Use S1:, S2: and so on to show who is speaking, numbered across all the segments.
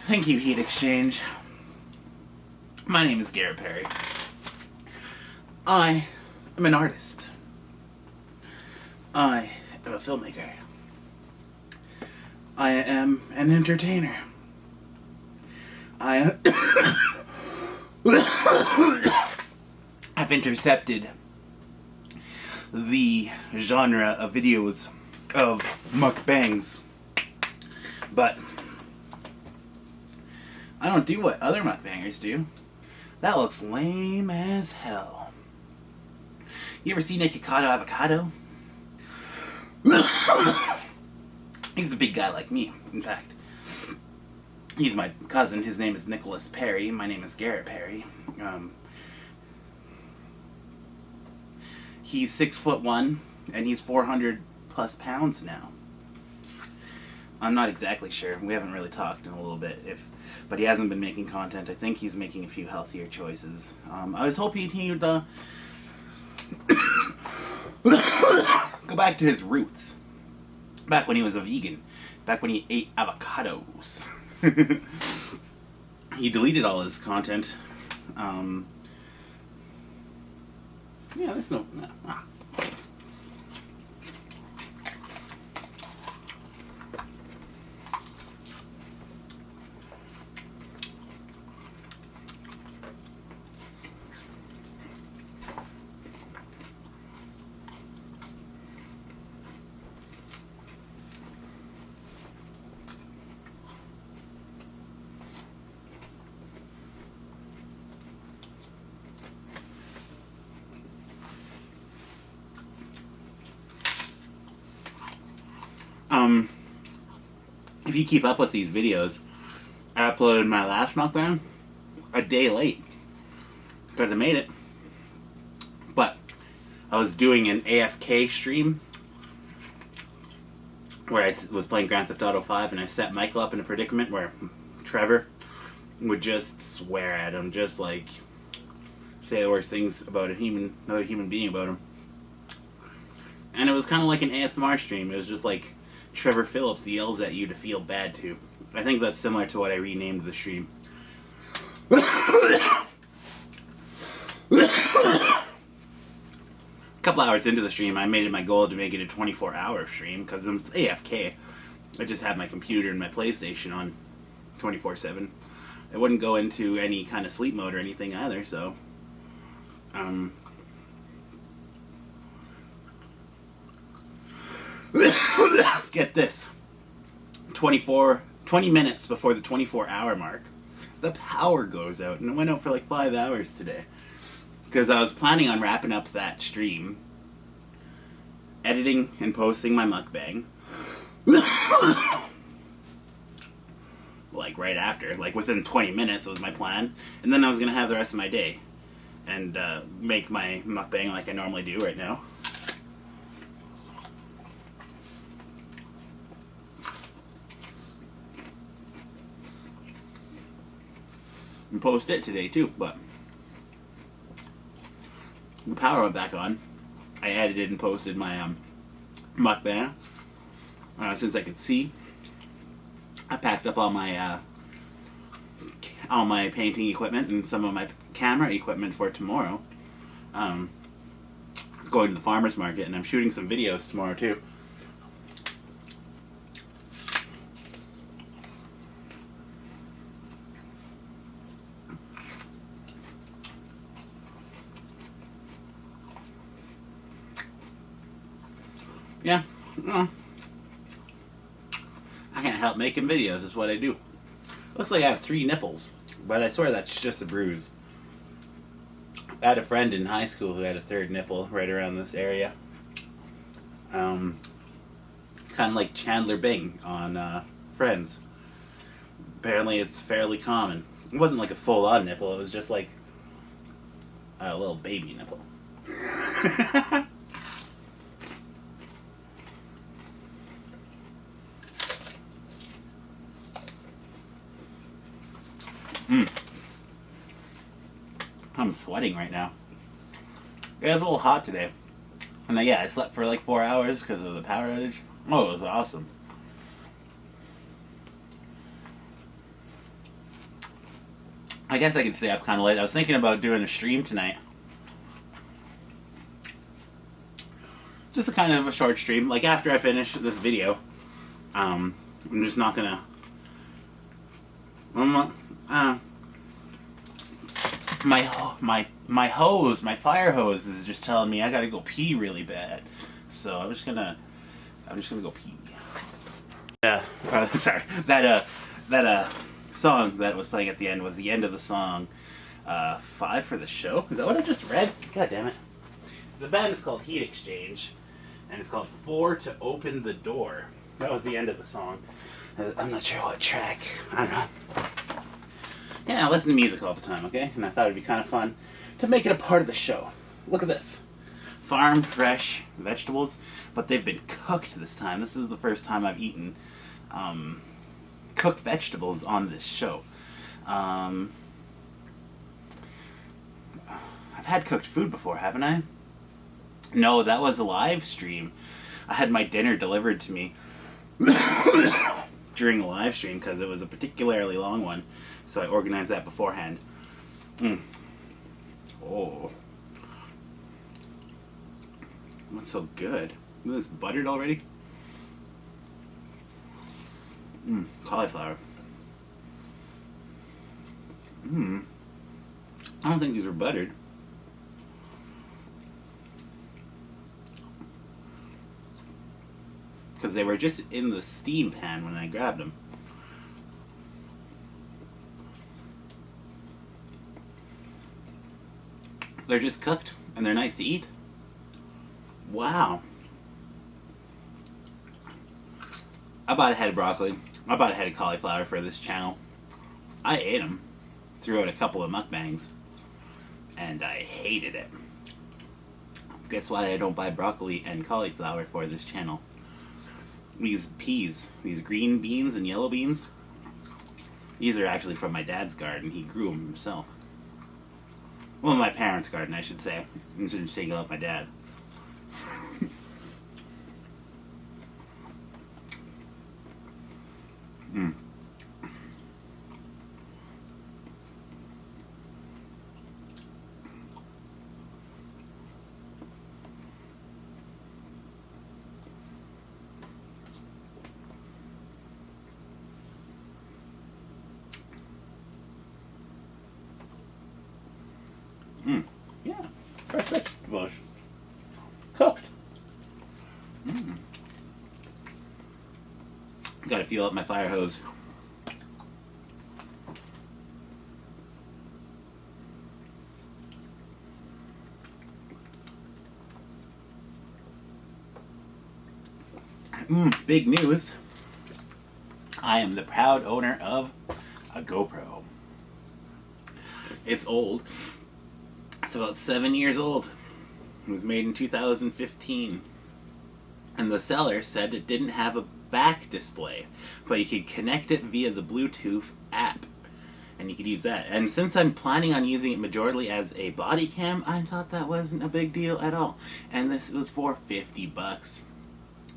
S1: Thank you, Heat Exchange. My name is Garrett Perry. I am an artist. I am a filmmaker. I am an entertainer. I've intercepted the genre of videos of mukbangs, but I don't do what other mukbangers do. That looks lame as hell. You ever seen Nikocado Avocado? He's a big guy like me, in fact. He's my cousin. His name is Nicholas Perry. My name is Garrett Perry. He's 6'1", and he's 400 plus pounds now. I'm not exactly sure. We haven't really talked in a little bit, but he hasn't been making content. I think he's making a few healthier choices. I was hoping he would go back to his roots. Back when he was a vegan. Back when he ate avocados. He deleted all his content. Yeah, there's no... If you keep up with these videos, I uploaded my last mukbang a day late because I made it, but I was doing an AFK stream where I was playing Grand Theft Auto 5, and I set Michael up in a predicament where Trevor would just swear at him, just like say the worst things about another human being about him. And it was kind of like an ASMR stream. It was just like Trevor Phillips yells at you to feel bad too. I think that's similar to what I renamed the stream. A couple hours into the stream, I made it my goal to make it a 24-hour stream because it's AFK. I just had my computer and my PlayStation on 24/7. I wouldn't go into any kind of sleep mode or anything either, so... Get this. 20 minutes before the 24-hour mark, the power goes out, and it went out for like 5 hours today. Because I was planning on wrapping up that stream, editing and posting my mukbang, like right after, like within 20 minutes was my plan, and then I was going to have the rest of my day, and make my mukbang like I normally do right now. And post it today too, but the power went back on. I edited and posted my mukbang since I could see. I packed up all my painting equipment and some of my camera equipment for tomorrow. Going to the farmer's market, and I'm shooting some videos tomorrow too. Yeah, I can't help making videos, is what I do. Looks like I have 3 nipples, but I swear that's just a bruise. I had a friend in high school who had a 3rd nipple right around this area. Kind of like Chandler Bing on Friends. Apparently it's fairly common. It wasn't like a full-on nipple, it was just like a little baby nipple. Mm. I'm sweating right now. It was a little hot today. And yeah, I slept for like 4 hours because of the power outage. Oh, it was awesome. I guess I could stay up kind of late. I was thinking about doing a stream tonight. Just a kind of a short stream. Like after I finish this video, I'm just not gonna. My hose, my fire hose, is just telling me I gotta go pee really bad. So I'm just gonna go pee. Sorry. That song that was playing at the end was the end of the song. 5 for the show. Is that what I just read? God damn it. The band is called Heat Exchange, and it's called 4 to Open the Door. That was the end of the song. I'm not sure what track. I don't know. Yeah, I listen to music all the time, okay? And I thought it'd be kind of fun to make it a part of the show. Look at this. Farm fresh vegetables, but they've been cooked this time. This is the first time I've eaten cooked vegetables on this show. I've had cooked food before, haven't I? No, that was a live stream. I had my dinner delivered to me during a live stream because it was a particularly long one, so I organized that beforehand. Oh, that's so good. Isn't this buttered already? Cauliflower. I don't think these were buttered. Because they were just in the steam pan when I grabbed them. They're just cooked, and they're nice to eat. Wow. I bought a head of broccoli. I bought a head of cauliflower for this channel. I ate them. Threw out a couple of mukbangs. And I hated it. Guess why I don't buy broccoli and cauliflower for this channel? These peas, these green beans and yellow beans, these are actually from my dad's garden. He grew them himself. Well, my parents' garden, I should say. I shouldn't single out my dad. Yeah, fresh vegetables. Cooked. Gotta fuel up my fire hose. Big news. I am the proud owner of a GoPro. It's old. It's about 7 years old. It was made in 2015. And the seller said it didn't have a back display, but you could connect it via the Bluetooth app. And you could use that. And since I'm planning on using it majorly as a body cam, I thought that wasn't a big deal at all. And this was for $50.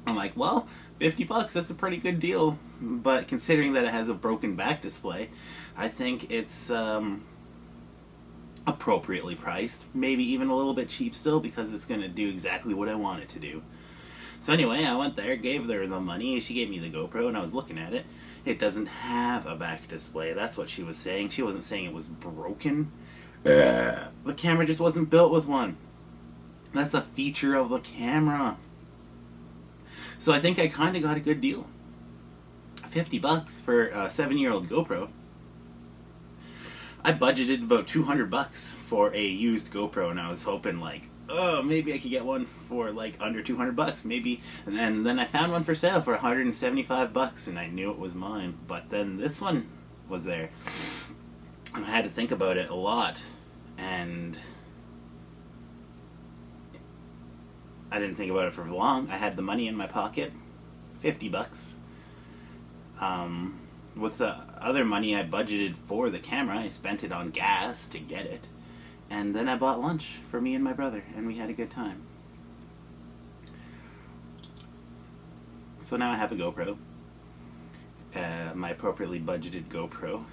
S1: I'm like, well, $50, that's a pretty good deal. But considering that it has a broken back display, I think it's appropriately priced, maybe even a little bit cheap still, because it's going to do exactly what I want it to do. So anyway, I went there, gave her the money, she gave me the GoPro, and I was looking at it. It doesn't have a back display. That's what she was saying. She wasn't saying it was broken. The camera just wasn't built with one. That's a feature of the camera. So I think I kind of got a good deal. $50 for a 7-year-old GoPro. I budgeted about $200 for a used GoPro, and I was hoping like, oh, maybe I could get one for like under $200, maybe. And then I found one for sale for $175, and I knew it was mine. But then this one was there, and I had to think about it a lot, and I didn't think about it for long. I had the money in my pocket, $50. With other money I budgeted for the camera, I spent it on gas to get it. And then I bought lunch for me and my brother, and we had a good time. So now I have a GoPro. My appropriately budgeted GoPro.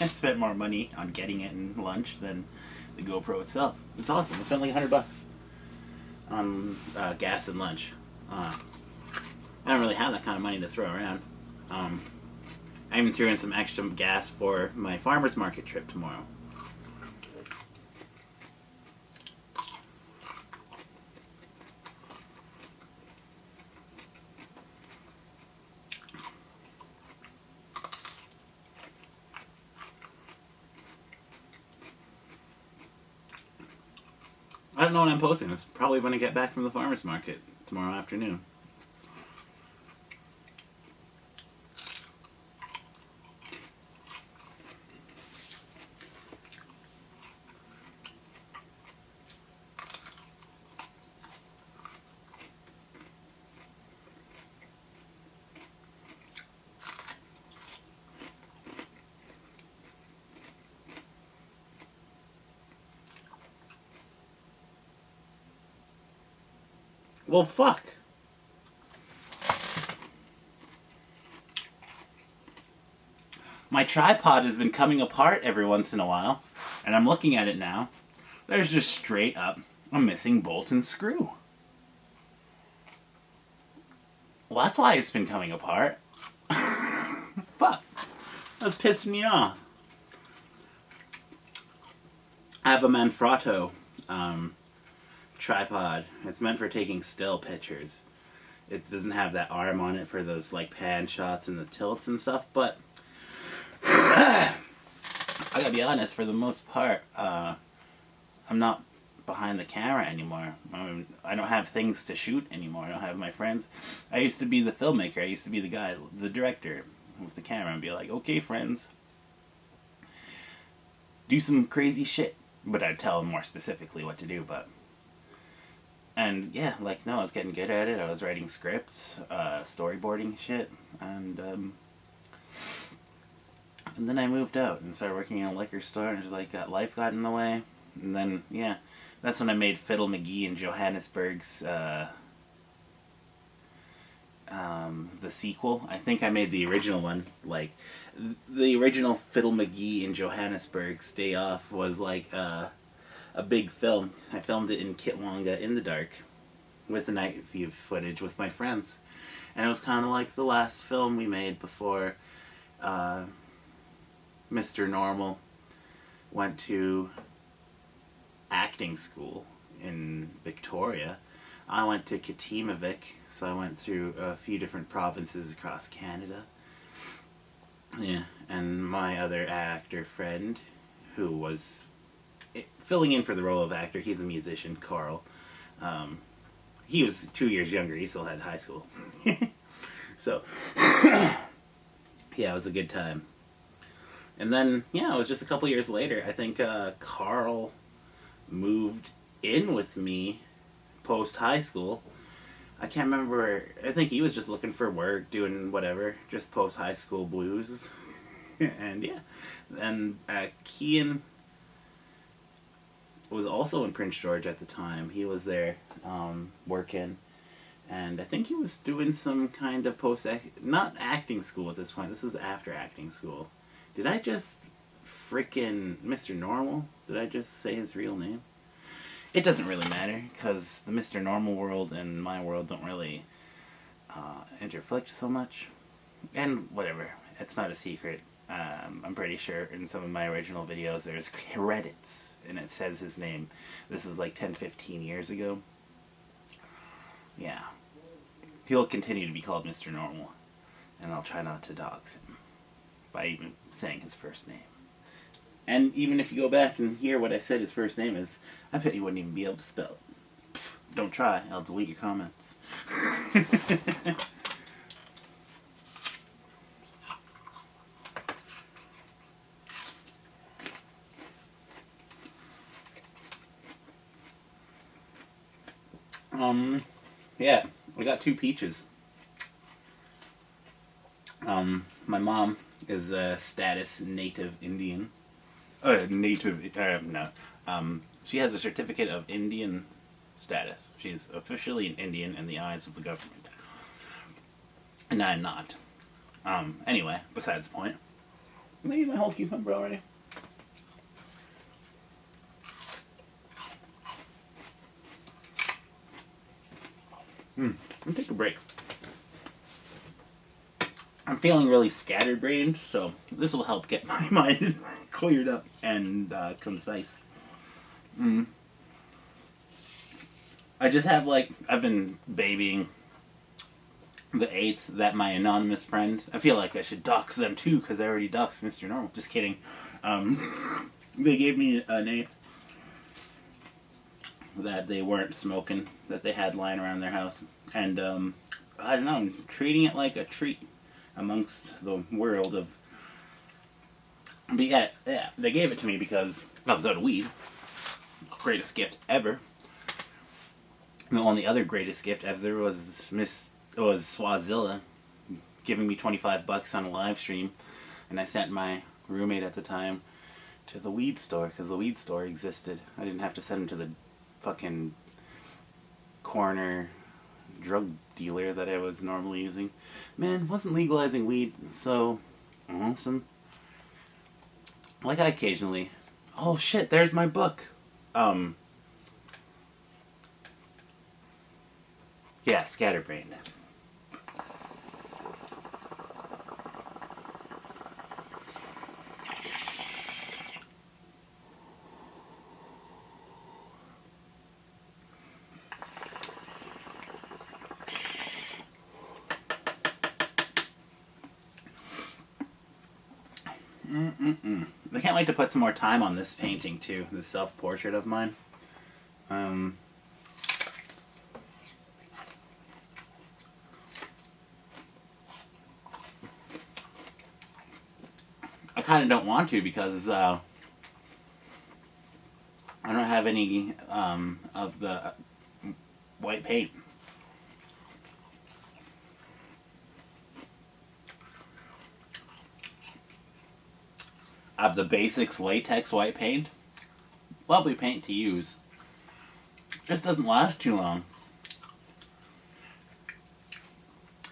S1: I spent more money on getting it and lunch than the GoPro itself. It's awesome. I spent like $100 on gas and lunch. I don't really have that kind of money to throw around. I even threw in some extra gas for my farmer's market trip tomorrow. I don't know when I'm posting. It's probably when I get back from the farmer's market tomorrow afternoon. Well, fuck. My tripod has been coming apart every once in a while, and I'm looking at it now. There's just straight up a missing bolt and screw. Well, that's why it's been coming apart. Fuck. That's pissing me off. I have a Manfrotto tripod. It's meant for taking still pictures. It doesn't have that arm on it for those like pan shots and the tilts and stuff, but I gotta be honest, for the most part, I'm not behind the camera anymore. I don't have things to shoot anymore. I don't have my friends. I used to be the filmmaker. I used to be the guy, the director with the camera, and be like, okay, friends, do some crazy shit. But I'd tell them more specifically what to do, and yeah, like, no, I was getting good at it. I was writing scripts, storyboarding shit, and then I moved out and started working in a liquor store, and just like life got in the way. And then, yeah, that's when I made Fiddle McGee in Johannesburg's the sequel. I think I made the original one. Like, the original Fiddle McGee in Johannesburg's Day Off was like a big film. I filmed it in Kitwanga in the dark with the night view footage with my friends. And it was kind of like the last film we made before Mr. Normal went to acting school in Victoria. I went to Katimavik, so I went through a few different provinces across Canada. Yeah, and my other actor friend, who was filling in for the role of actor, he's a musician, Carl. He was 2 years younger, he still had high school. So, yeah, it was a good time. And then, yeah, it was just a couple years later, I think Carl moved in with me post-high school. I can't remember, I think he was just looking for work, doing whatever, just post-high school blues. And yeah, and Kian was also in Prince George at the time. He was there working, and I think he was doing some kind of not acting school at this point. This is after acting school. Did I just frickin' Mr. Normal? Did I just say his real name? It doesn't really matter, because the Mr. Normal world and my world don't really interflict so much. And whatever, it's not a secret. I'm pretty sure in some of my original videos there's credits, and it says his name. This is like 10-15 years ago. Yeah. He'll continue to be called Mr. Normal, and I'll try not to dox him by even saying his first name. And even if you go back and hear what I said his first name is, I bet you wouldn't even be able to spell it. Pfft, don't try, I'll delete your comments. I got 2 peaches. My mom is a status native Indian. No. She has a certificate of Indian status. She's officially an Indian in the eyes of the government. And I'm not. Anyway, besides the point. Can I eat my whole cucumber already? Let me take a break. I'm feeling really scatterbrained, so this will help get my mind cleared up and concise. I just have, like, I've been babying the 8th that my anonymous friend, I feel like I should dox them too, because I already doxed Mr. Normal. Just kidding. They gave me an 8th that they weren't smoking, that they had lying around their house. And, I don't know, I'm treating it like a treat amongst the world of... But yeah, they gave it to me because I was out of weed. Greatest gift ever. The only other greatest gift ever was Swazilla giving me $25 on a live stream, and I sent my roommate at the time to the weed store because the weed store existed. I didn't have to send him to the fucking corner drug dealer that I was normally using. Man, wasn't legalizing weed so awesome? Like, I occasionally... Oh shit, there's my book. Yeah, scatterbrained. I can't wait to put some more time on this painting too, this self-portrait of mine. I kind of don't want to because I don't have any of the white paint. I have the Basics latex white paint. Lovely paint to use. Just doesn't last too long.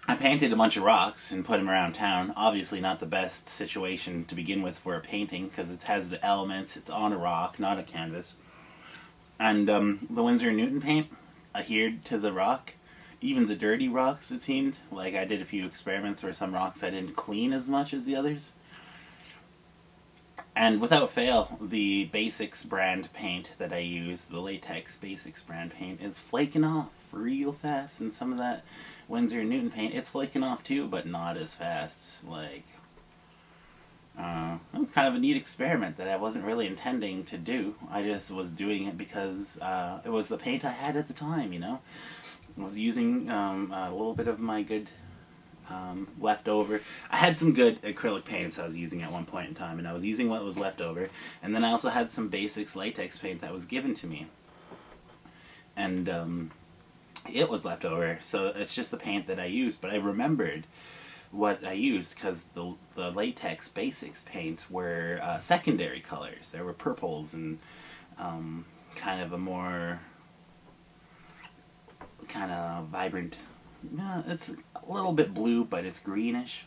S1: I painted a bunch of rocks and put them around town. Obviously not the best situation to begin with for a painting because it has the elements. It's on a rock, not a canvas. And the Winsor & Newton paint adhered to the rock. Even the dirty rocks, it seemed. Like, I did a few experiments where some rocks I didn't clean as much as the others. And without fail, the Basics brand paint that I use, the latex Basics brand paint, is flaking off real fast. And some of that Winsor & Newton paint, it's flaking off too, but not as fast. Like, that was kind of a neat experiment that I wasn't really intending to do. I just was doing it because it was the paint I had at the time, you know? I was using a little bit of my good leftover. I had some good acrylic paints I was using at one point in time, and I was using what was left over. And then I also had some Basics latex paint that was given to me. And it was left over, so it's just the paint that I used. But I remembered what I used because the latex Basics paints were secondary colors. There were purples and kind of a more kind of vibrant... it's a little bit blue, but it's greenish.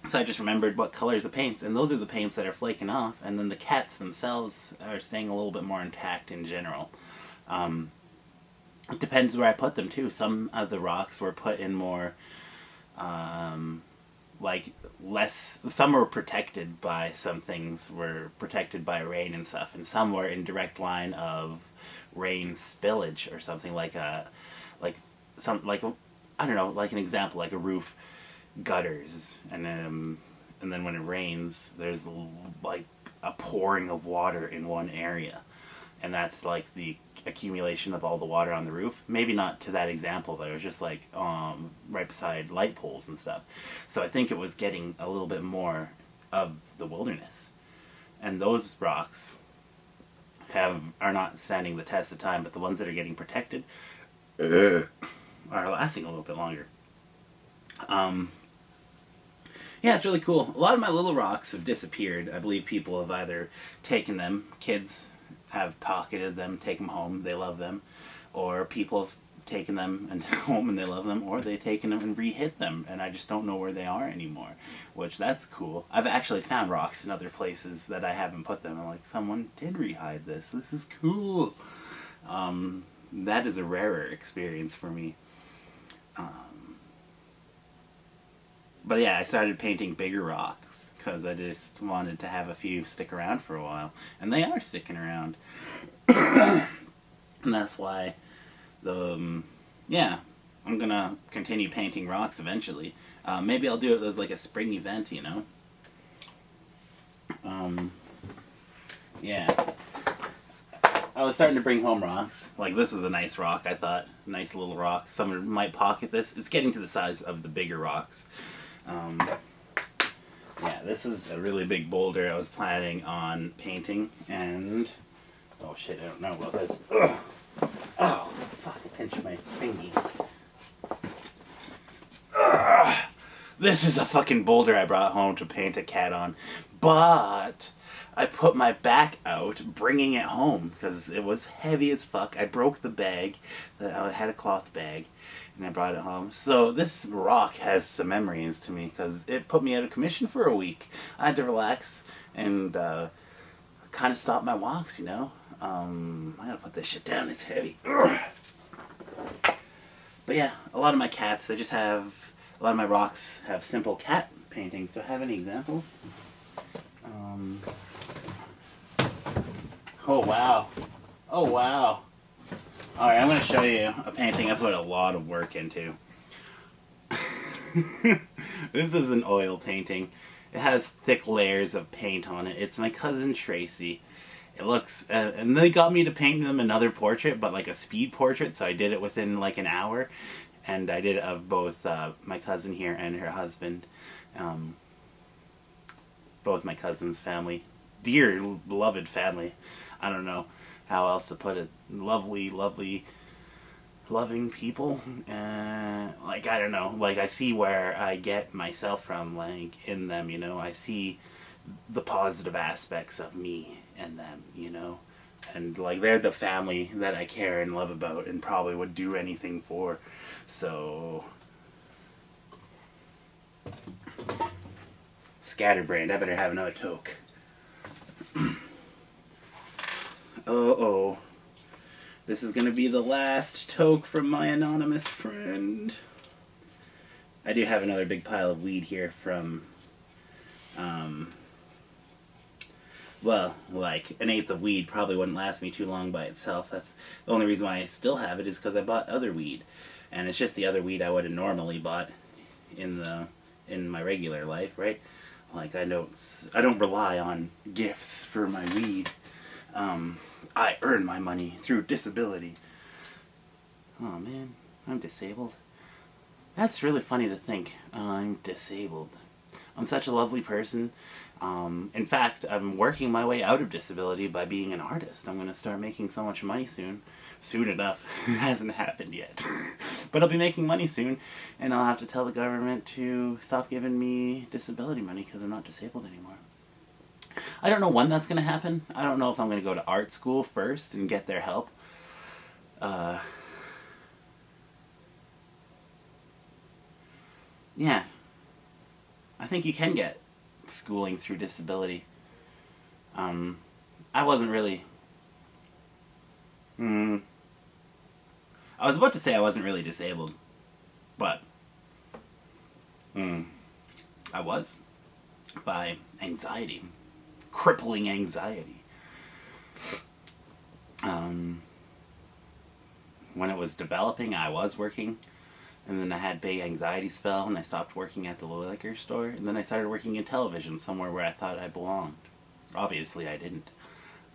S1: So I just remembered what colors of paints, and those are the paints that are flaking off, and then the cats themselves are staying a little bit more intact in general. It depends where I put them too. Some of the rocks were put in more, like, less... Some were protected by... Some things were protected by rain and stuff, and some were in direct line of rain spillage or something, like a... I don't know, like an example, like a roof gutters, and then when it rains, there's like a pouring of water in one area, and that's like the accumulation of all the water on the roof. Maybe not to that example, but it was just like right beside light poles and stuff. So I think it was getting a little bit more of the wilderness, and those rocks are not standing the test of time, but the ones that are getting protected are lasting a little bit longer. Yeah, it's really cool. A lot of my little rocks have disappeared. I believe people have either taken them, kids have pocketed them, take them home, they love them, or people have taken them and home and they love them, or they've taken them and re-hit them, and I just don't know where they are anymore, which that's cool. I've actually found rocks in other places that I haven't put them. I'm like, someone did re-hide this. This is cool. That is a rarer experience for me. But yeah, I started painting bigger rocks because I just wanted to have a few stick around for a while. And they are sticking around. And that's why yeah, I'm going to continue painting rocks eventually. Maybe I'll do it as like a spring event, you know? Yeah. I was starting to bring home rocks. Like, this was a nice rock, I thought. Nice little rock. Someone might pocket this. It's getting to the size of the bigger rocks. Yeah, this is a really big boulder I was planning on painting, and... oh shit, I don't know about this. Ugh. Oh, fuck, I pinched my thingy. Ugh. This is a fucking boulder I brought home to paint a cat on, but I put my back out bringing it home because it was heavy as fuck. I broke the bag. I had a cloth bag, and I brought it home. So this rock has some memories to me because it put me out of commission for a week. I had to relax and kind of stop my walks, you know. I gotta put this shit down. It's heavy. Ugh. But yeah, a lot of my cats, a lot of my rocks have simple cat paintings. Do I have any examples? Oh wow. Oh wow. Alright, I'm going to show you a painting I put a lot of work into. This is an oil painting. It has thick layers of paint on it. It's my cousin Tracy. It looks, and they got me to paint them another portrait, but like a speed portrait, so I did it within like an hour. And I did it of both my cousin here and her husband. Both my cousin's family. Dear, beloved family. I don't know how else to put it. Lovely, lovely, loving people. Like, I don't know. Like, I see where I get myself from, like, in them, you know. I see the positive aspects of me in them, you know. And, like, they're the family that I care and love about and probably would do anything for. So... scatterbrained. I better have another toke. Uh-oh. This is going to be the last toke from my anonymous friend. I do have another big pile of weed here from, well, like, an eighth of weed probably wouldn't last me too long by itself. That's the only reason why I still have it is because I bought other weed. And it's just the other weed I would have normally bought in my regular life, right? Like, I don't rely on gifts for my weed. I earn my money through disability. Oh man, I'm disabled. That's really funny to think. I'm disabled. I'm such a lovely person. In fact, I'm working my way out of disability by being an artist. I'm going to start making so much money soon. Soon enough. It hasn't happened yet. But I'll be making money soon, and I'll have to tell the government to stop giving me disability money because I'm not disabled anymore. I don't know when that's going to happen. I don't know if I'm going to go to art school first and get their help. Yeah. I think you can get schooling through disability. I wasn't really... I was about to say I wasn't really disabled, but I was. By anxiety. Crippling anxiety. When it was developing, I was working, and then I had big anxiety spell, and I stopped working at the liquor store, and then I started working in television, somewhere where I thought I belonged. Obviously, I didn't.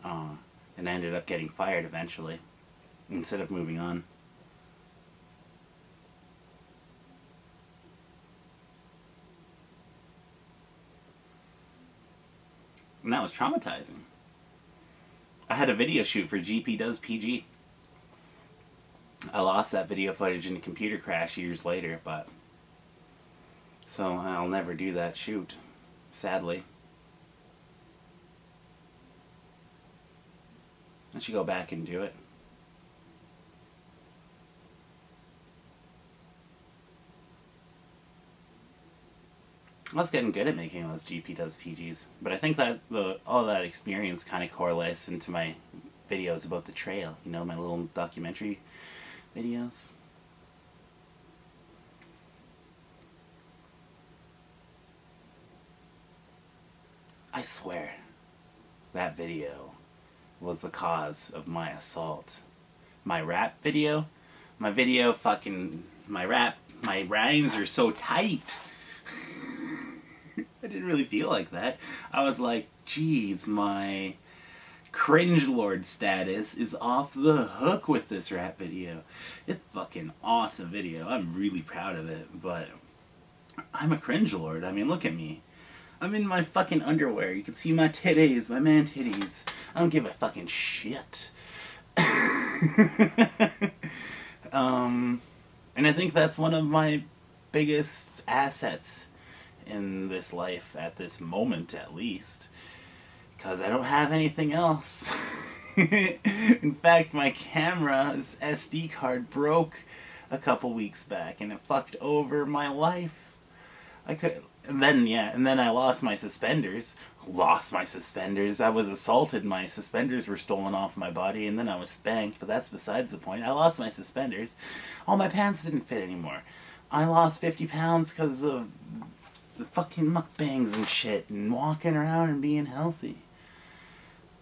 S1: And I ended up getting fired eventually, instead of moving on. And that was traumatizing. I had a video shoot for gpdoespg. I lost that video footage in a computer crash years later, but So I'll never do that shoot, sadly. I should go back and do it. I was getting good at making those gpdoespgs, but I think that all that experience kind of correlates into my videos about the trail, you know, my little documentary videos. I swear, that video was the cause of my assault. My rap video? My rhymes are so tight. I didn't really feel like that. I was like, geez, my cringe lord status is off the hook with this rap video. It's fucking awesome video. I'm really proud of it, but I'm a cringe lord. I mean, look at me. I'm in my fucking underwear. You can see my titties, my man titties. I don't give a fucking shit. And I think that's one of my biggest assets in this life, at this moment at least, because I don't have anything else. In fact, my camera's SD card broke a couple weeks back and it fucked over my life. And then I lost my suspenders. I was assaulted, my suspenders were stolen off my body, and then I was spanked, but that's besides the point. I lost my suspenders. All my pants didn't fit anymore. I lost 50 pounds because of the fucking mukbangs and shit, and walking around and being healthy.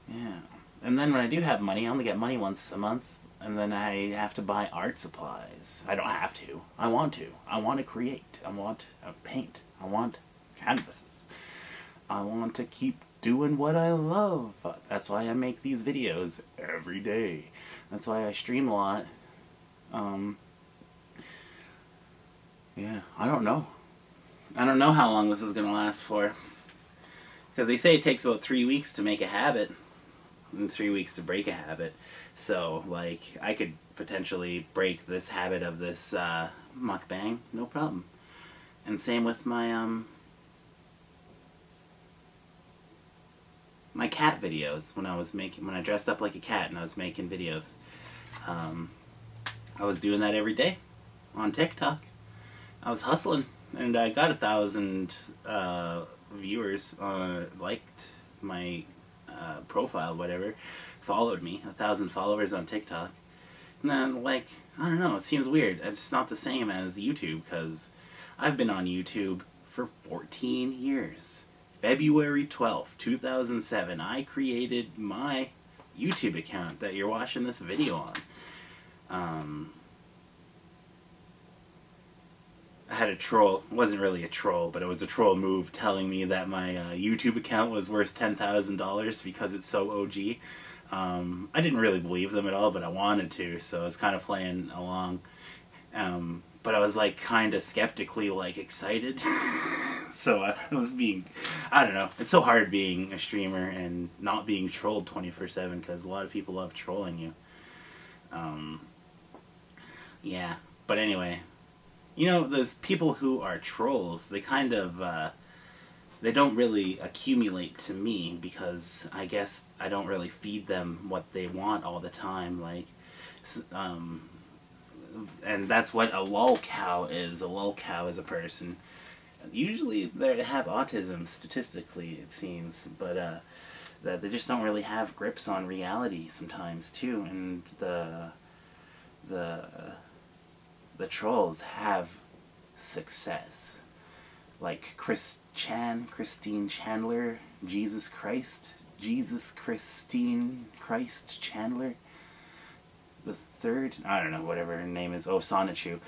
S1: Yeah. And then when I do have money, I only get money once a month, and then I have to buy art supplies. I don't have to. I want to. I want to create. I want to paint. I want canvases. I want to keep doing what I love. That's why I make these videos every day. That's why I stream a lot. Yeah, I don't know. I don't know how long this is going to last for. Because they say it takes about 3 weeks to make a habit, and 3 weeks to break a habit. So, like, I could potentially break this habit of this mukbang, no problem. And same with my my cat videos. When I dressed up like a cat and I was making videos, I was doing that every day on TikTok. I was hustling, and I got 1,000 viewers, liked my profile, whatever, followed me, 1,000 followers on TikTok. And then, like, I don't know, it seems weird. It's not the same as YouTube, because I've been on YouTube for 14 years. February 12th, 2007, I created my YouTube account that you're watching this video on. I had a troll. It wasn't really a troll, but it was a troll move telling me that my YouTube account was worth $10,000 because it's so OG. I didn't really believe them at all, but I wanted to, so I was kind of playing along. But I was like kind of skeptically like excited. So I don't know. It's so hard being a streamer and not being trolled 24/7 because a lot of people love trolling you. Yeah, but anyway, you know, those people who are trolls, they kind of, they don't really accumulate to me because I guess I don't really feed them what they want all the time, like, and that's what a lolcow is. A lolcow is a person. Usually they have autism, statistically, it seems, but that they just don't really have grips on reality sometimes, too, and the trolls have success. Like Christine Chandler, Jesus Christine Christ Chandler, the third, I don't know, whatever her name is, Sonichu,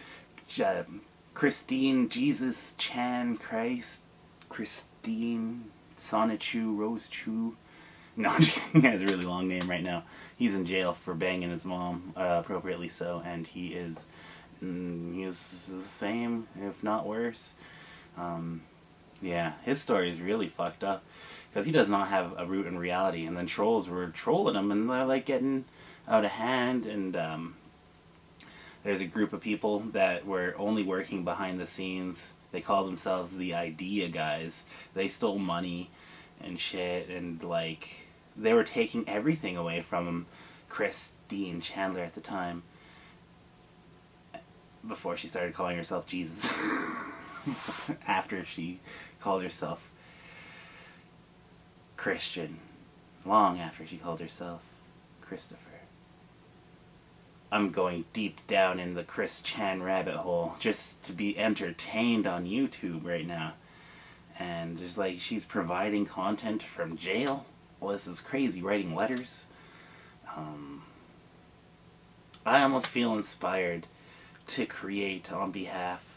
S1: Christine, Jesus, Chan, Christ, Christine, Sonichu, Rose Chu. No, he has a really long name right now. He's in jail for banging his mom, appropriately so, and he is the same, if not worse. Yeah, his story is really fucked up, because he does not have a root in reality, and then trolls were trolling him, and they're like getting out of hand, and there's a group of people that were only working behind the scenes They call themselves the idea guys. They stole money and shit, and like they were taking everything away from him. Christine Chandler at the time, before she started calling herself Jesus. After she called herself Christian, long after she called herself Christopher. I'm going deep down in the Chris Chan rabbit hole just to be entertained on YouTube right now. And just like, she's providing content from jail. Well, this is crazy, writing letters. I almost feel inspired to create on behalf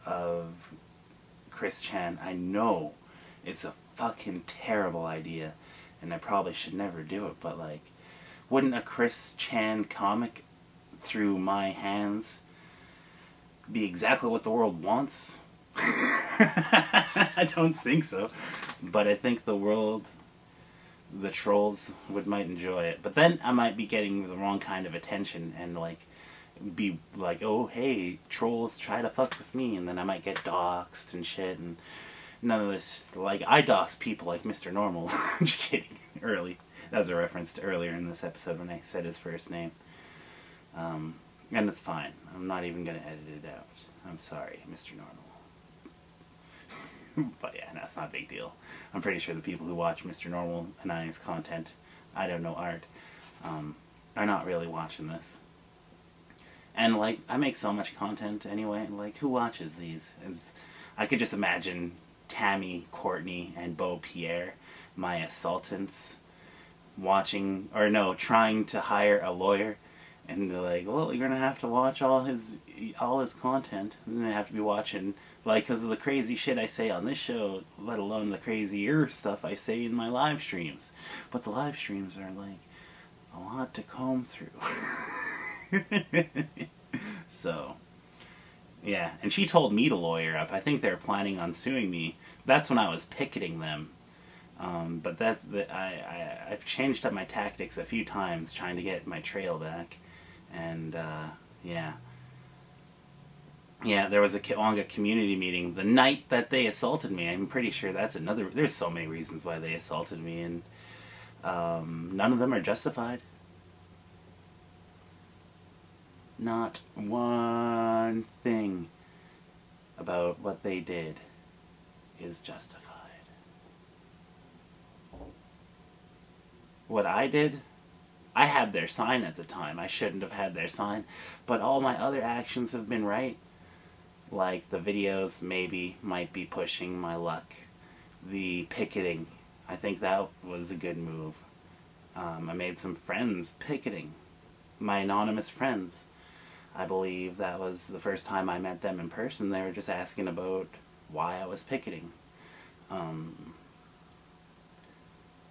S1: of Chris Chan. I know it's a fucking terrible idea, and I probably should never do it, but like, wouldn't a Chris Chan comic through my hands be exactly what the world wants? I don't think so, but I think the world, the trolls might enjoy it. But then I might be getting the wrong kind of attention and like be like, oh hey, trolls try to fuck with me, and then I might get doxxed and shit, and none of this. Like, I dox people like Mr. Normal. I'm just kidding. Early. That was a reference to earlier in this episode when I said his first name. And it's fine. I'm not even going to edit it out. I'm sorry, Mr. Normal. But yeah, that's not a big deal. I'm pretty sure the people who watch Mr. Normal and I's content, I don't know art, are not really watching this. And like, I make so much content anyway, like, who watches these? I could just imagine Tammy, Courtney, and Beau Pierre, my assaultants, watching, or no, trying to hire a lawyer, and they're like, well, you're gonna have to watch all his content, and they have to be watching, like, because of the crazy shit I say on this show, let alone the crazier stuff I say in my live streams. But the live streams are like a lot to comb through. So yeah, and she told me to lawyer up. I think they're planning on suing me. That's when I was picketing them. But I've changed up my tactics a few times trying to get my trail back. And yeah, there was a Kiwanga community meeting the night that they assaulted me. I'm pretty sure that's another. There's so many reasons why they assaulted me, and none of them are justified. Not one thing about what they did is justified. What I did, I had their sign at the time. I shouldn't have had their sign, but all my other actions have been right. Like the videos might be pushing my luck. The picketing, I think that was a good move. I made some friends picketing. My anonymous friends. I believe that was the first time I met them in person. They were just asking about why I was picketing.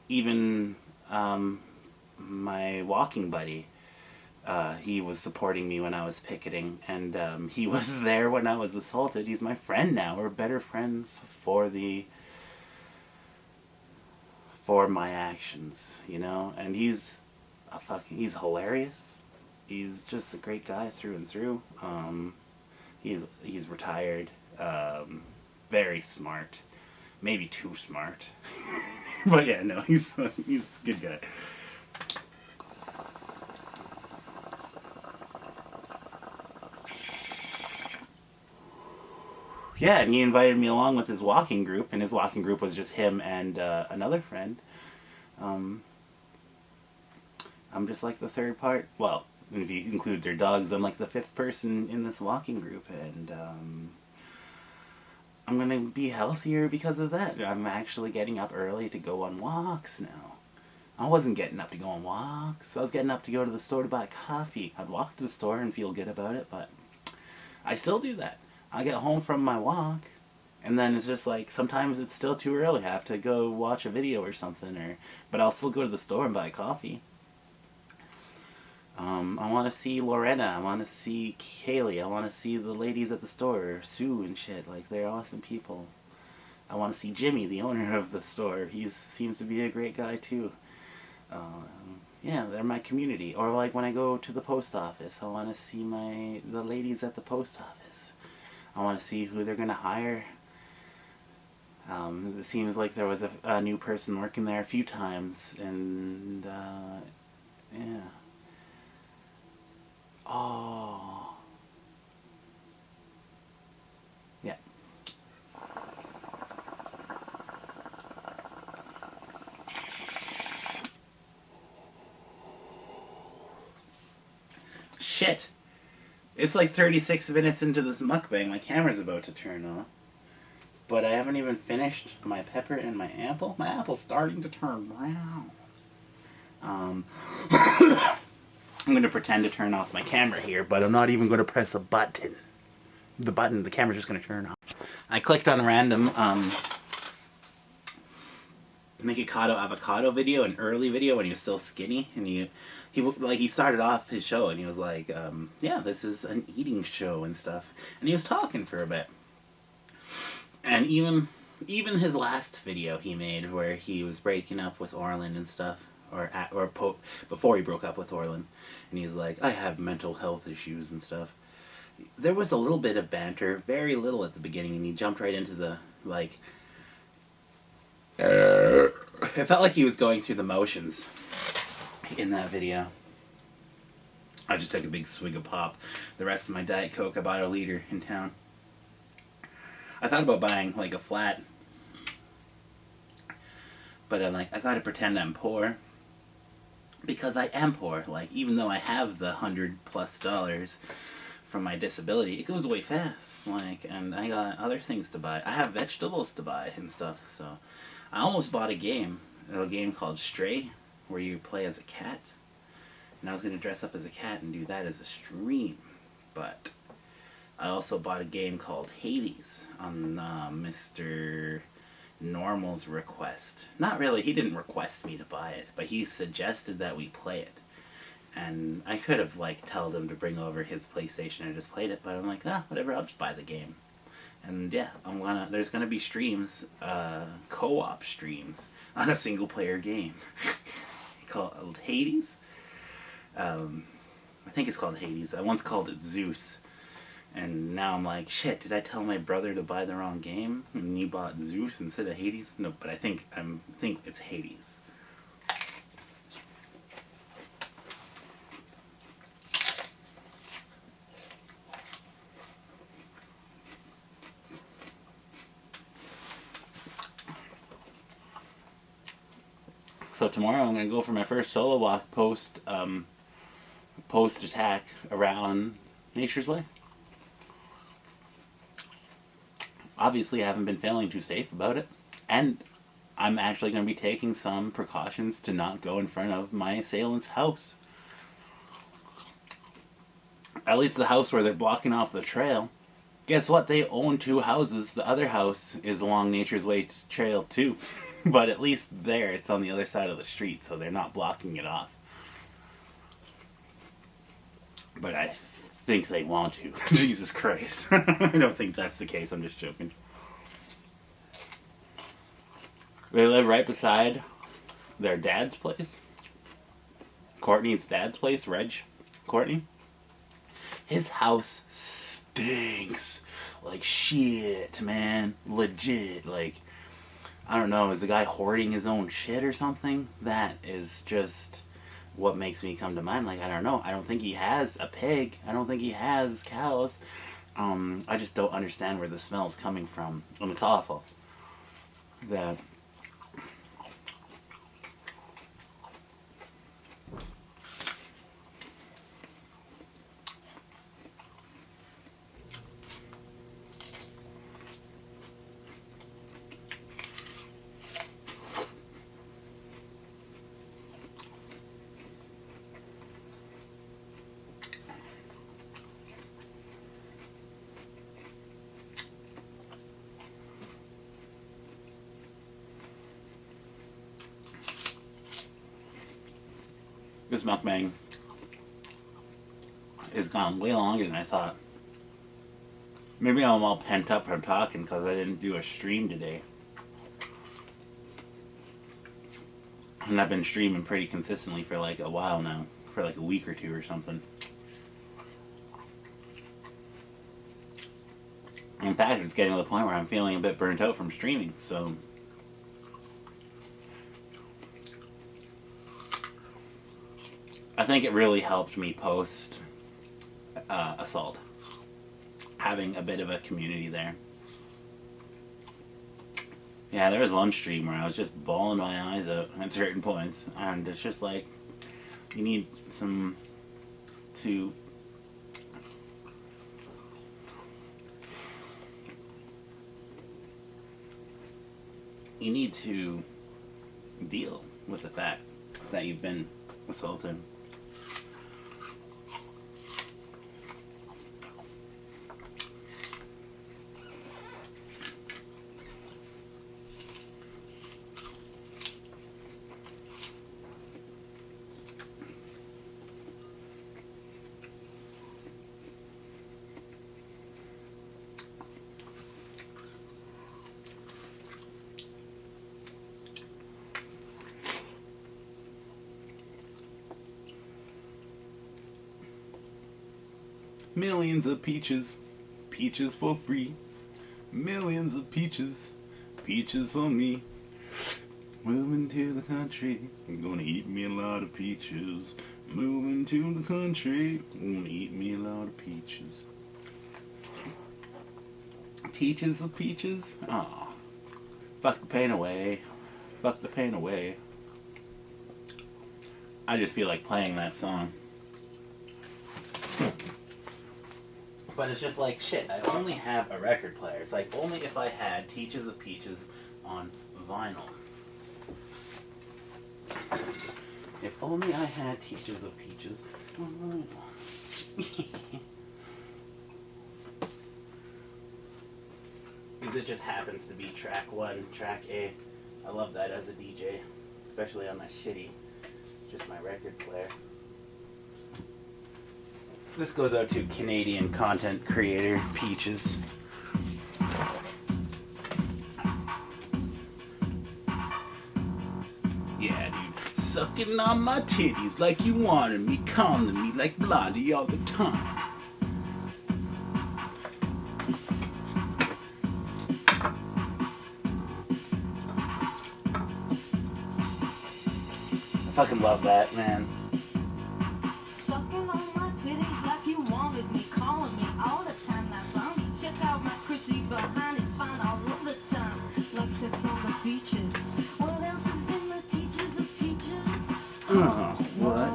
S1: Even my walking buddy, he was supporting me when I was picketing, and he was there when I was assaulted. He's my friend now. We're better friends for my actions, you know? And he's hilarious. He's just a great guy through and through. He's retired, very smart, maybe too smart. But yeah, no, he's a good guy. Yeah, and he invited me along with his walking group, and his walking group was just him and another friend. I'm just like the third part. Well, if you include their dogs, I'm like the fifth person in this walking group, and I'm gonna be healthier because of that. I'm actually getting up early to go on walks now. I wasn't getting up to go on walks. I was getting up to go to the store to buy coffee. I'd walk to the store and feel good about it, but I still do that. I get home from my walk, and then it's just like, sometimes it's still too early. I have to go watch a video or something, but I'll still go to the store and buy coffee. I want to see Loretta. I want to see Kaylee. I want to see the ladies at the store, Sue and shit. Like, they're awesome people. I want to see Jimmy, the owner of the store. He seems to be a great guy too. Yeah, they're my community. Or like when I go to the post office, I want to see the ladies at the post office. I want to see who they're gonna hire. It seems like there was a new person working there a few times, and yeah. Oh. Yeah. Shit. It's like 36 minutes into this mukbang. My camera's about to turn off. But I haven't even finished my pepper and my apple. My apple's starting to turn brown. I'm going to pretend to turn off my camera here, but I'm not even going to press a button. The camera's just going to turn off. I clicked on a random Mikado avocado video, an early video when he was still skinny, and he started off his show and he was like, yeah, this is an eating show and stuff, and he was talking for a bit, and even his last video he made where he was breaking up with Orlin and stuff, before he broke up with Orlin, and he's like, I have mental health issues and stuff. There was a little bit of banter, very little at the beginning, and he jumped right into the like. It felt like he was going through the motions in that video. I just took a big swig of pop. The rest of my Diet Coke, I bought a liter in town. I thought about buying like a flat, but I'm like, I gotta pretend I'm poor, because I am poor. Like, even though I have the $100+ from my disability, it goes away fast. Like, and I got other things to buy. I have vegetables to buy and stuff. So I almost bought a game called Stray, where you play as a cat. And I was going to dress up as a cat and do that as a stream. But I also bought a game called Hades on Mr. Normal's request. Not really, he didn't request me to buy it, but he suggested that we play it. And I could have told him to bring over his PlayStation and just played it, but I'm like, whatever, I'll just buy the game. And yeah, there's gonna be streams, co-op streams, on a single player game. Called Hades. I think it's called Hades. I once called it Zeus. And now I'm like, shit, did I tell my brother to buy the wrong game? And he bought Zeus instead of Hades? No, but I think it's Hades. So tomorrow I'm going to go for my first solo walk post attack around Nature's Way. Obviously I haven't been feeling too safe about it, and I'm actually going to be taking some precautions to not go in front of my assailant's house. At least the house where they're blocking off the trail. Guess what? They own 2 houses. The other house is along Nature's Way trail too. But at least there, it's on the other side of the street, so they're not blocking it off. But I think they want to. Jesus Christ. I don't think that's the case, I'm just joking. They live right beside their dad's place. Courtney's dad's place, Reg Courtney. His house stinks. Like shit, man. Legit, I don't know, is the guy hoarding his own shit or something? That is just what makes me come to mind. I don't know. I don't think he has a pig. I don't think he has cows. I just don't understand where the smell is coming from. And it's awful. That this mukbang has gone way longer than I thought. Maybe I'm all pent up from talking because I didn't do a stream today. And I've been streaming pretty consistently for a while now. For a week or 2 or something. In fact, it's getting to the point where I'm feeling a bit burnt out from streaming, so I think it really helped me post Assault, having a bit of a community there. Yeah, there was one stream where I was just bawling my eyes out at certain points, and it's just like, you need some to you need to deal with the fact that you've been assaulted. Millions of peaches, peaches for free. Millions of peaches, peaches for me. Moving to the country, I'm gonna eat me a lot of peaches. Moving to the country, I'm gonna eat me a lot of peaches. Teaches of peaches? Aw. Fuck the pain away. Fuck the pain away. I just feel like playing that song. But it's just like, shit, I only have a record player. It's like, only if I had Teaches of Peaches on vinyl. If only I had Teaches of Peaches on vinyl. Because it just happens to be track 1, track A. I love that as a DJ, especially on that shitty, just my record player. This goes out to Canadian content creator Peaches. Yeah, dude. Sucking on my titties like you wanted me, calling me like Blondie all the time. I fucking love that, man. What?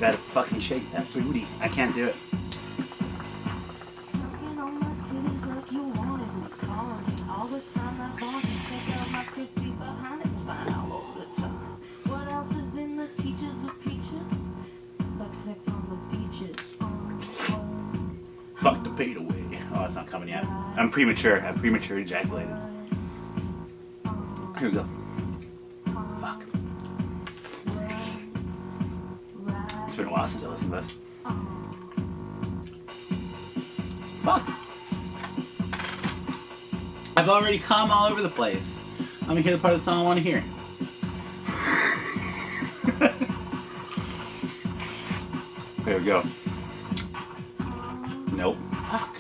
S1: Gotta fucking shake that booty. I can't do it.
S2: Sucking on my titties like you wanted me, calling me all the time. I want to check out my crispy behind it's fine all over the time. What else is in the teachers of peaches? Like sex on the beaches.
S1: Fuck the pain away. Oh, it's not coming yet. I'm premature. I premature ejaculated. Here we go. Fuck. It's been a while since I listened to this. Fuck. I've already come all over the place. Let me hear the part of the song I want to hear. There we go. Nope. Fuck.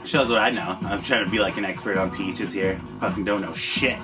S1: Shows what I know. I'm trying to be like an expert on peaches here. Fucking don't know shit.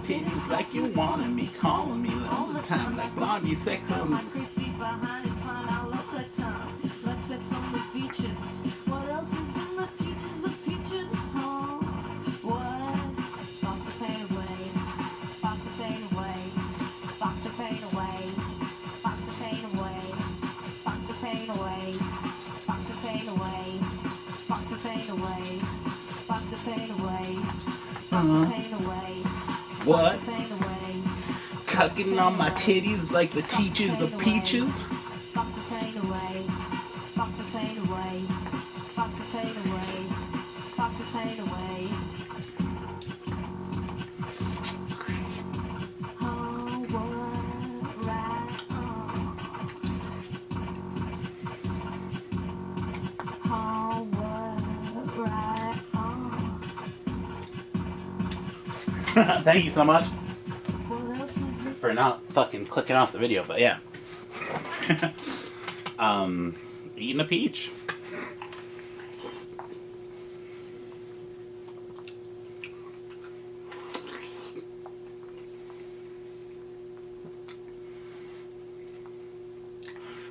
S1: Titties like you wanted me, calling me all the time, like Blondie sex on me.
S2: What else is in the teachers of peaches? Huh? What? Fuck the pain away. Fuck the pain away. Fuck the pain away. Fuck the pain away. Fuck the pain away. Fuck the pain away. Fuck the pain away. Fuck the pain away. Fuck the pain away.
S1: What?
S2: Fuck the pain away.
S1: Cucking on my titties like the teachers of peaches.
S2: Fuck the pain away. Fuck the pain away. Fuck the pain away. Fuck the pain away. Oh, what right on. Oh, what right on.
S1: Thank you so much
S2: What else is it?
S1: for not fucking clicking off the video, but yeah. Eating a peach.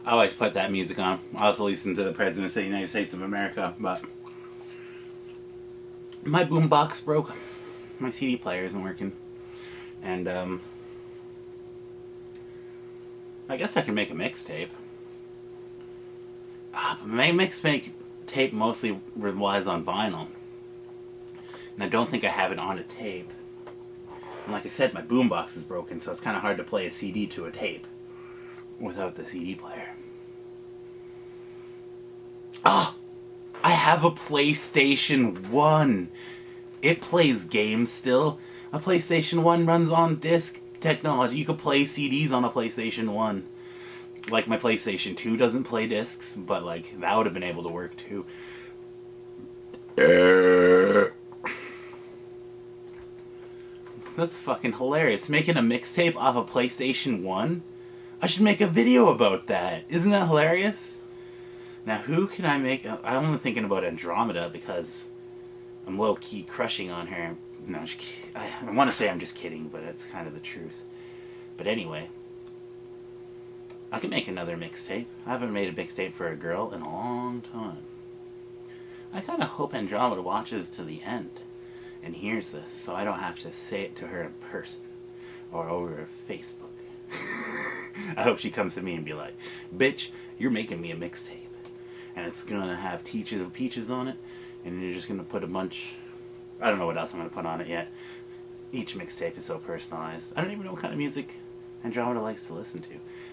S1: I always put that music on. I also listen to the President of the United States of America, but my boombox broke. My CD player isn't working. And, I guess I can make a mixtape. But my mixtape mostly relies on vinyl. And I don't think I have it on a tape. And like I said, my boombox is broken, so it's kind of hard to play a CD to a tape without the CD player. Ah! I have a PlayStation 1! It plays games still. A PlayStation 1 runs on disc technology. You could play CDs on a PlayStation 1. Like, my PlayStation 2 doesn't play discs, but, like, that would have been able to work, too. That's fucking hilarious. Making a mixtape off a PlayStation 1? I should make a video about that. Isn't that hilarious? Now, who can I make? I'm only thinking about Andromeda because I'm low-key crushing on her. No, I want to say I'm just kidding, but it's kind of the truth. But anyway, I can make another mixtape. I haven't made a mixtape for a girl in a long time. I kind of hope Andromeda watches to the end and hears this, so I don't have to say it to her in person or over Facebook. I hope she comes to me and be like, bitch, you're making me a mixtape. And it's going to have Teaches of Peaches on it. And you're just going to put a bunch... I don't know what else I'm going to put on it yet. Each mixtape is so personalized. I don't even know what kind of music Andromeda likes to listen to.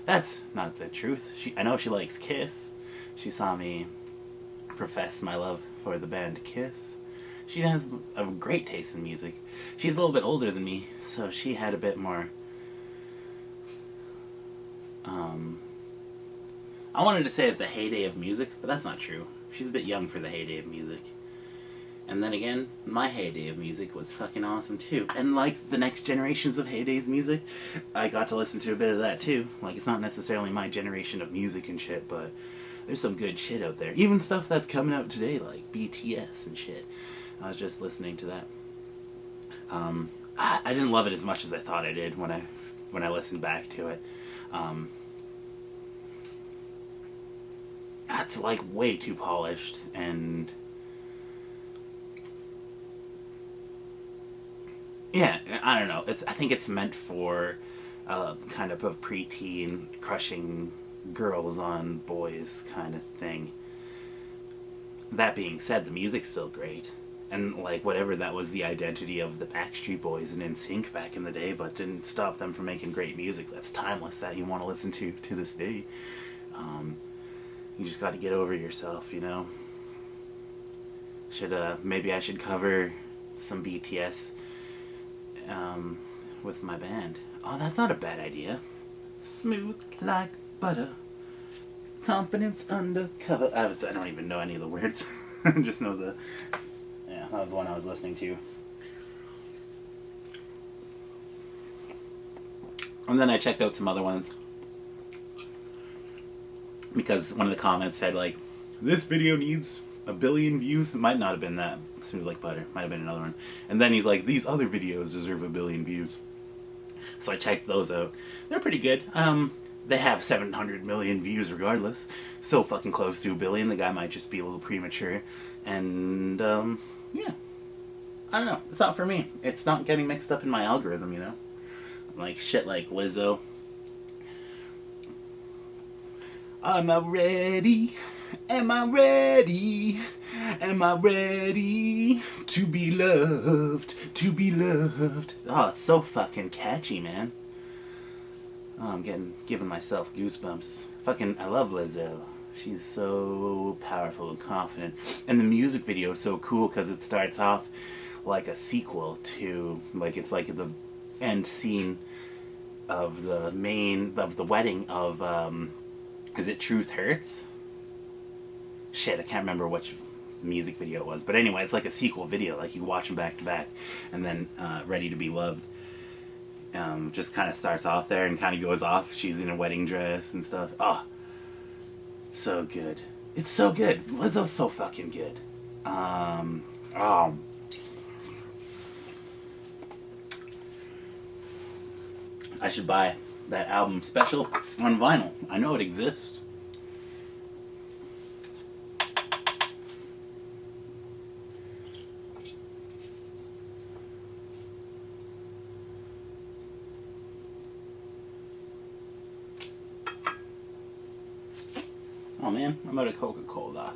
S1: That's not the truth. I know she likes Kiss. She saw me profess my love for the band Kiss. She has a great taste in music. She's a little bit older than me, so she had a bit more... I wanted to say at the heyday of music, but that's not true. She's a bit young for the heyday of music. And then again, my heyday of music was fucking awesome too. And like the next generations of heydays music, I got to listen to a bit of that too. Like, it's not necessarily my generation of music and shit, but there's some good shit out there. Even stuff that's coming out today, like BTS and shit. I was just listening to that. I didn't love it as much as I thought I did when I listened back to it. It's like way too polished, and yeah, I don't know. I think it's meant for kind of a preteen crushing girls on boys kind of thing. That being said, the music's still great. And like whatever, that was the identity of the Backstreet Boys and NSYNC back in the day, but didn't stop them from making great music that's timeless, that you want to listen to this day. You just got to get over yourself, you know. Maybe I should cover some BTS with my band. Oh, that's not a bad idea. Smooth like butter, confidence undercover. I don't even know any of the words. I just know that was the one I was listening to. And then I checked out some other ones. Because one of the comments said, like, this video needs 1 billion views. It might not have been that. Smooth like butter. Might have been another one. And then he's like, these other videos deserve 1 billion views. So I checked those out. They're pretty good. They have 700 million views regardless. So fucking close to 1 billion. The guy might just be a little premature. And, yeah. I don't know. It's not for me. It's not getting mixed up in my algorithm, you know? Like, shit like Lizzo. Am I ready? Am I ready? Am I ready to be loved? To be loved. Oh, it's so fucking catchy, man. Oh, I'm giving myself goosebumps. Fucking, I love Lizzo. She's so powerful and confident. And the music video is so cool because it starts off like a sequel to, like, it's like the end scene of the wedding of, is it Truth Hurts? Shit, I can't remember which music video it was. But anyway, it's like a sequel video. Like, you watch them back to back. And then Ready to Be Loved just kind of starts off there and kind of goes off. She's in a wedding dress and stuff. Oh, it's so good. It's so good. Lizzo's so fucking good. Oh. I should buy that album special on vinyl. I know it exists. Oh man, I'm out of Coca-Cola.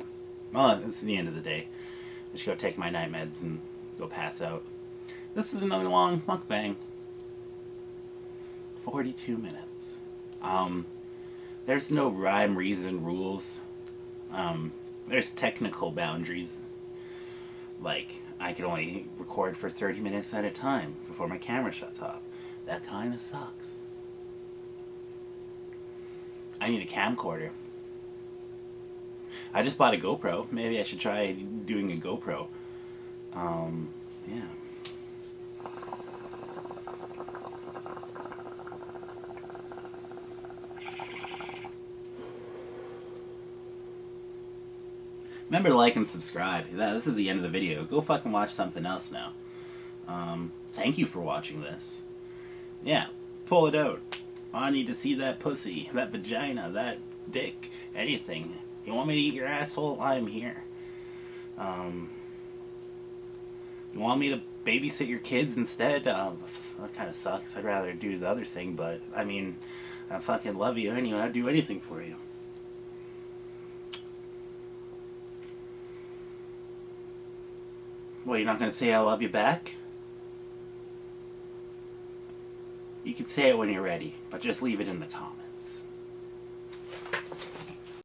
S1: Well, it's the end of the day. I should go take my night meds and go pass out. This is another long mukbang. 42 minutes. There's no rhyme, reason, rules. There's technical boundaries. Like, I can only record for 30 minutes at a time before my camera shuts off. That kind of sucks. I need a camcorder. I just bought a GoPro. Maybe I should try doing a GoPro. Yeah. Remember to like and subscribe. This is the end of the video. Go fucking watch something else now. Thank you for watching this. Yeah, pull it out. I need to see that pussy, that vagina, that dick, anything. You want me to eat your asshole? I'm here. You want me to babysit your kids instead? That kind of sucks. I'd rather do the other thing, but, I mean, I fucking love you anyway. I'd do anything for you. Well, you're not going to say I love you back? You can say it when you're ready, but just leave it in the comments.